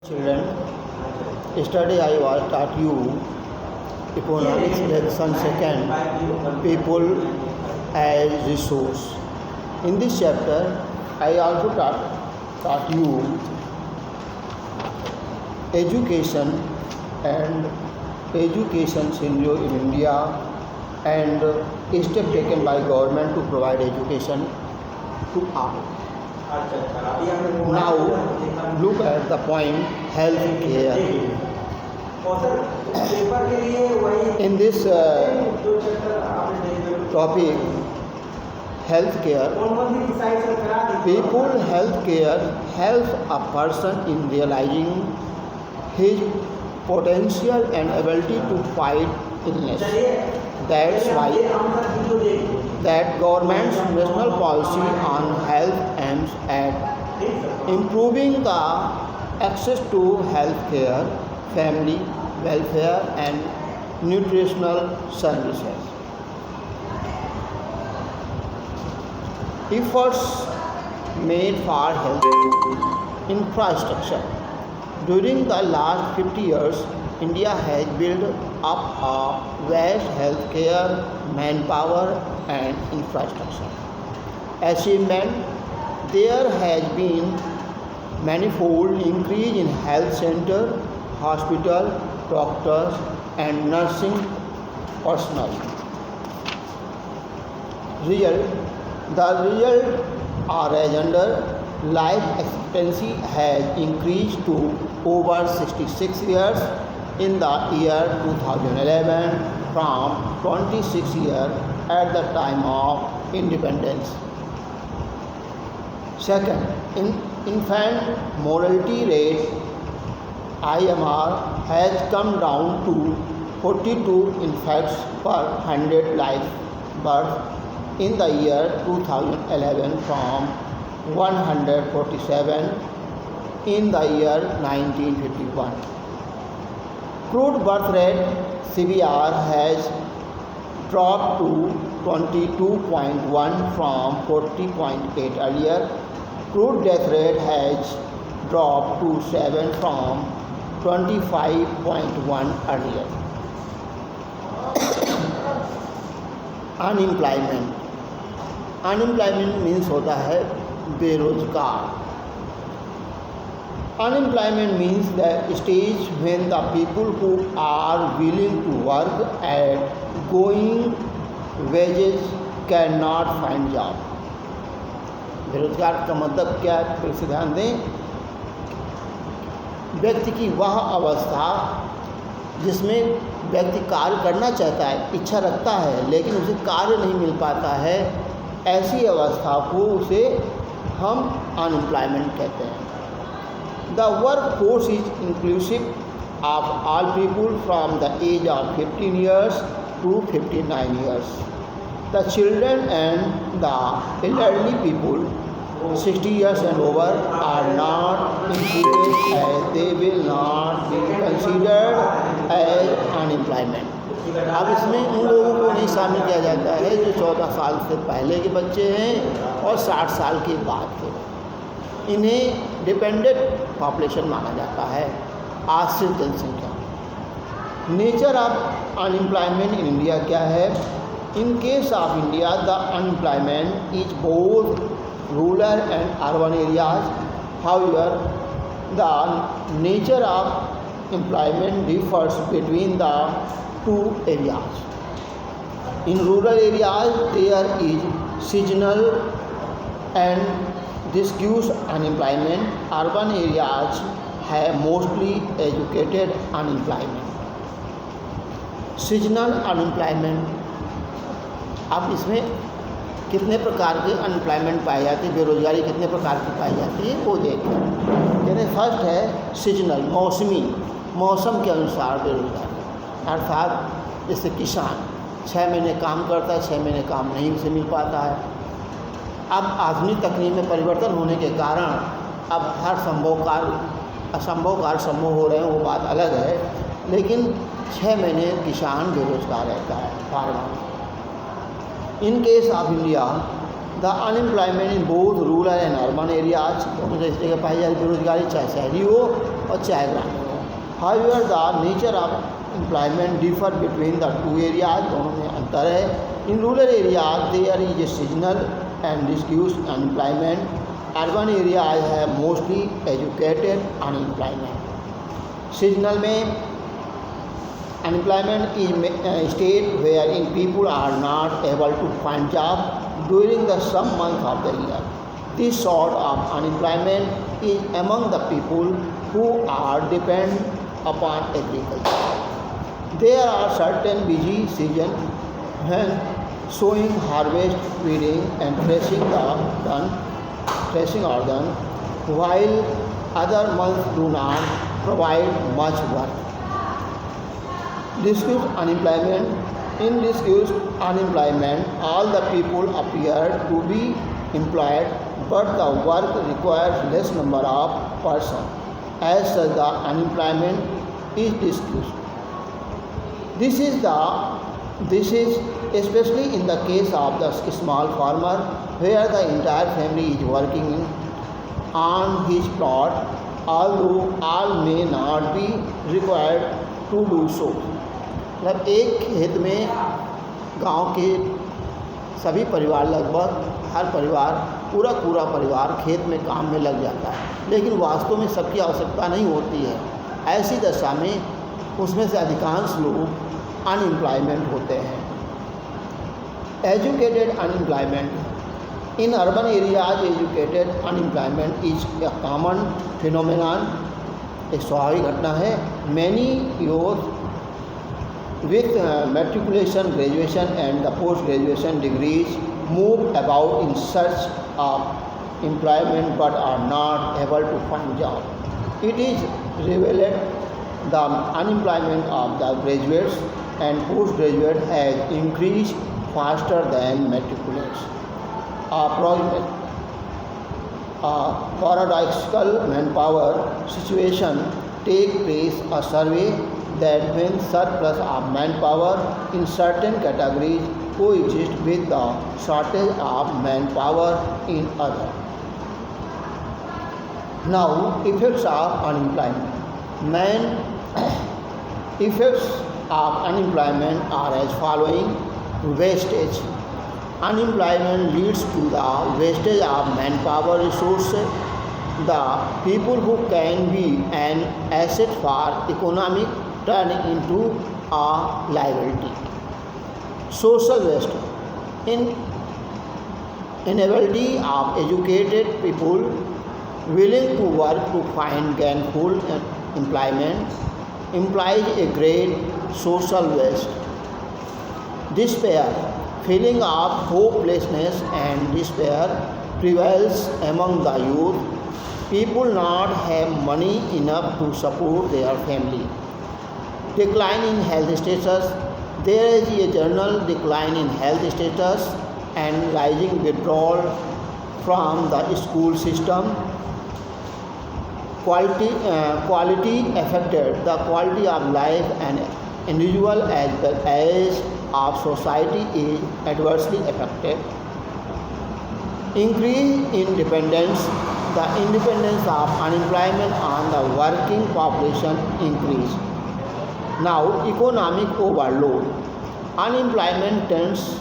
Children, yesterday I was taught you economics lesson second, people as resource. In this chapter, I also taught you education and education scenario in India and step taken by government to provide education to all. Now look at the point health care. In this topic health care, people health care helps a person in realizing his potential and ability to fight illness. That's why that government's national policy on health aims at improving the access to health care, family welfare and nutritional services. Efforts made for health infrastructure. During the last 50 years, India has built up a vast healthcare, manpower and infrastructure. Achievement: there has been manifold increase in health center, hospital, doctors and nursing personnel. The result are as under life expectancy has increased to over 66 years in the year 2011 from 26 years at the time of independence. Second, infant mortality rate IMR has come down to 42 infants per 100 live births in the year 2011 from 147 in the year 1951. Crude birth rate CBR has dropped to 22.1 from 40.8 earlier. Crude death rate has dropped to 7 from 25.1 earlier. Unemployment means होता है बेरोजगार. Unemployment means the stage when the people who are willing to work at going wages cannot find job. बेरोजगार का मतलब क्या है, फिर से ध्यान दें. व्यक्ति की वह अवस्था जिसमें व्यक्ति कार्य करना चाहता है, इच्छा रखता है, लेकिन उसे कार्य नहीं मिल पाता है, ऐसी अवस्था को उसे हम अनएम्प्लॉयमेंट कहते हैं. The workforce is inclusive of all people from the age of 15 years to 59 years. The children and the elderly people 60 years and over are not included as they will not be considered as unemployment. अब इसमें उन लोगों को नहीं शामिल किया जाता है जो 14 साल से पहले के बच्चे हैं और 60 साल के बाद के. इन्हें डिपेंडेंट पॉपुलेशन माना जाता है, आश्रित जनसंख्या. Nature of unemployment in India क्या है? In case of India the unemployment is both rural and urban areas. However the nature of employment differs between the two areas. In rural areas there is seasonal and this gives unemployment. Urban areas have mostly educated unemployment. Seasonal unemployment. अब इसमें कितने प्रकार के unemployment पाए जाते हैं, बेरोजगारी कितने प्रकार की पाई जाती है वो देखें. जैसे फर्स्ट है सीजनल, मौसमी, मौसम के अनुसार बेरोजगारी. अर्थात जैसे किसान 6 महीने काम करता है, 6 महीने काम नहीं उसे मिल पाता है. अब आधुनिक तकनीक में परिवर्तन होने के कारण अब हर संभव कार्य असंभव कार्य संभव हो रहे हैं, वो बात अलग है, लेकिन 6 महीने किसान बेरोजगार रहता है, farmer. In case of India the unemployment in both rural and urban areas, दोनों जगह पाई जाती बेरोजगारी, चाहे शहरी हो और चाहे ग्रामीण हो। However the nature of employment differ between the two areas, दोनों में अंतर है। In rural areas there is a seasonal and disguised unemployment. Urban areas है मोस्टली एजुकेटेड अनएम्प्लॉयमेंट। सीजनल में unemployment is a state wherein people are not able to find job during the some month of the year. This sort of unemployment is among the people who are depend upon agriculture. There are certain busy seasons when sowing, harvest, weeding and threshing are done, while other months do not provide much work. Discussed unemployment. In discussed unemployment, all the people appear to be employed, but the work requires less number of persons. As such, the unemployment is discussed. This is especially in the case of the small farmer, where the entire family is working on his plot, although all may not be required to do so. मतलब एक खेत में गांव के सभी परिवार, लगभग हर परिवार, पूरा परिवार खेत में काम में लग जाता है, लेकिन वास्तव में सबकी आवश्यकता नहीं होती है। ऐसी दशा में उसमें से अधिकांश लोग अनएम्प्लॉयमेंट होते हैं। Educated unemployment. In urban areas educated unemployment is a common phenomenon, एक स्वाभाविक घटना है। Many youth with matriculation, graduation and the post-graduation degrees move about in search of employment but are not able to find job. It is revealed the unemployment of the graduates and postgraduates has increased faster than matriculates. A paradoxical manpower situation take place. A survey that when surplus of manpower in certain categories coexist with the shortage of manpower in others. Now, effects of unemployment. Effects of unemployment are as following. Wastage. Unemployment leads to the wastage of manpower resources. The people who can be an asset for economic turn into a liability. Social waste. Inability of educated people willing to work to find gainful employment implies a great social waste. Despair. Feeling of hopelessness and despair prevails among the youth. People not have money enough to support their family. Decline in health status. There is a general decline in health status and rising withdrawal from the school system. Quality affected. The quality of life and individual as well as of society is adversely affected. Increase in dependence. The independence of unemployment on the working population increase. Now, economic overload. Unemployment tends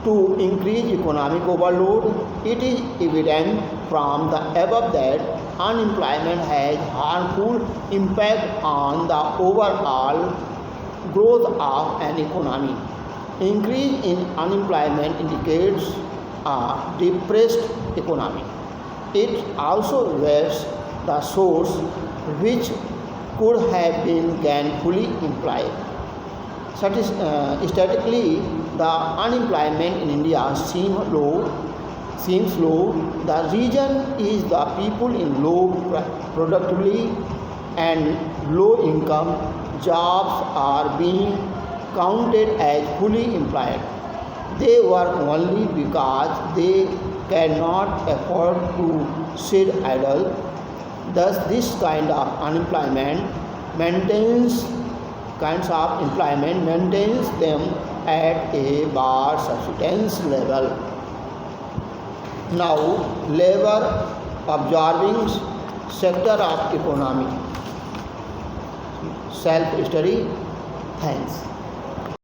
to increase economic overload. It is evident from the above that unemployment has harmful impact on the overall growth of an economy. Increase in unemployment indicates a depressed economy. It also wastes the source which could have been gainfully employed. Statistically, the unemployment in India seems low. The reason is the people in low productivity and low income jobs are being counted as fully employed. They work only because they cannot afford to sit idle. Thus, this kind of employment maintains them at a bare subsistence level. Now labour observing sector of economy, self study. Thanks.